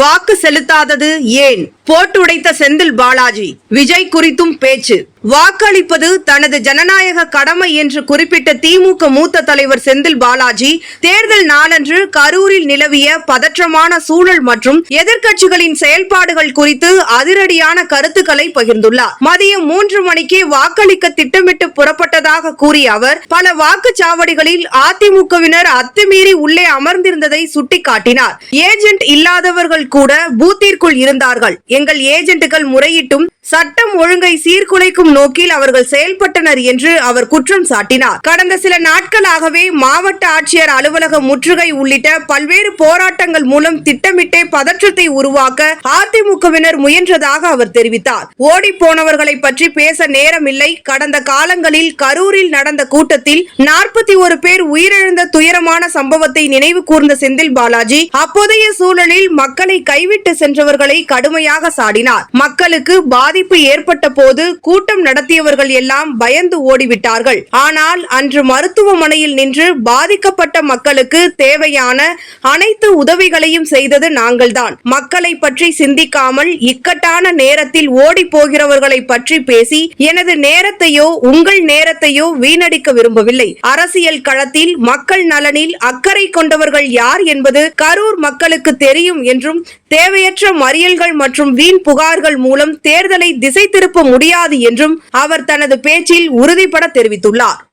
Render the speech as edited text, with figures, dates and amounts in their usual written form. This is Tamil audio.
வாக்கு செலுத்தாதது ஏன்? போட்டுடைத்த செந்தில் பாலாஜி. விஜய் குறித்தும் பேச்சு. வாக்களிப்பது தனது ஜனநாயக கடமை என்று குறிப்பிட்ட திமுக மூத்த தலைவர் செந்தில் பாலாஜி தேர்தல் நாளன்று கரூரில் நிலவிய பதற்றமான சூழல் மற்றும் எதிர்க்கட்சிகளின் செயல்பாடுகள் குறித்து அதிரடியான கருத்துக்களை பகிர்ந்துள்ளார். மதியம் 3 மணிக்கே வாக்களிக்க திட்டமிட்டு புறப்பட்டதாக கூறிய அவர் பல வாக்குச்சாவடிகளில் அதிமுகவினர் அத்துமீறி உள்ளே அமர்ந்திருந்ததை சுட்டிக்காட்டினார். ஏஜென்ட் இல்லாதவர்கள் கூட பூத்திற்குள் இருந்தார்கள். எங்கள் ஏஜென்ட்டுகள் முறையிட்டும் சட்டம் ஒழுங்கை சீர்குலைக்கும் நோக்கில் அவர்கள் செயல்பட்டனர் என்று அவர் குற்றம் சாட்டினார். கடந்த சில நாட்களாகவே மாவட்ட ஆட்சியர் அலுவலக முற்றுகை உள்ளிட்ட பல்வேறு போராட்டங்கள் மூலம் திட்டமிட்டே பதற்றத்தை உருவாக்க அதிமுகவினர் முயன்றதாக அவர் தெரிவித்தார். ஓடி போனவர்களை பற்றி பேச நேரமில்லை. கடந்த காலங்களில் கரூரில் நடந்த கூட்டத்தில் 41 பேர் உயிரிழந்த துயரமான சம்பவத்தை நினைவு கூர்ந்த செந்தில் பாலாஜி அப்போதைய சூழலில் மக்களை கைவிட்டு சென்றவர்களை கடுமையாக சாடினார். மக்களுக்கு பாதிப்பு ஏற்பட்ட போது கூட்டம் நடத்தியவர்கள் எல்லாம் பயந்து ஓடிவிட்டார்கள். ஆனால் அன்று மருத்துவமனையில் நின்று பாதிக்கப்பட்ட மக்களுக்கு தேவையான அனைத்து உதவிகளையும் செய்தது நாங்கள்தான். மக்களை பற்றி சிந்திக்காமல் இக்கட்டான நேரத்தில் ஓடி போகிறவர்களை பற்றி பேசி எனது நேரத்தையோ உங்கள் நேரத்தையோ வீணடிக்க விரும்பவில்லை. அரசியல் களத்தில் மக்கள் நலனில் அக்கறை கொண்டவர்கள் யார் என்பது கரூர் மக்களுக்கு தெரியும் என்றும் தேவையற்ற மறியல்கள் மற்றும் வீண் புகார்கள் மூலம் தேர்தலை திசை திருப்ப முடியாது என்றும் அவர் தனது பேச்சில் உறுதிபட தெரிவித்துள்ளார்.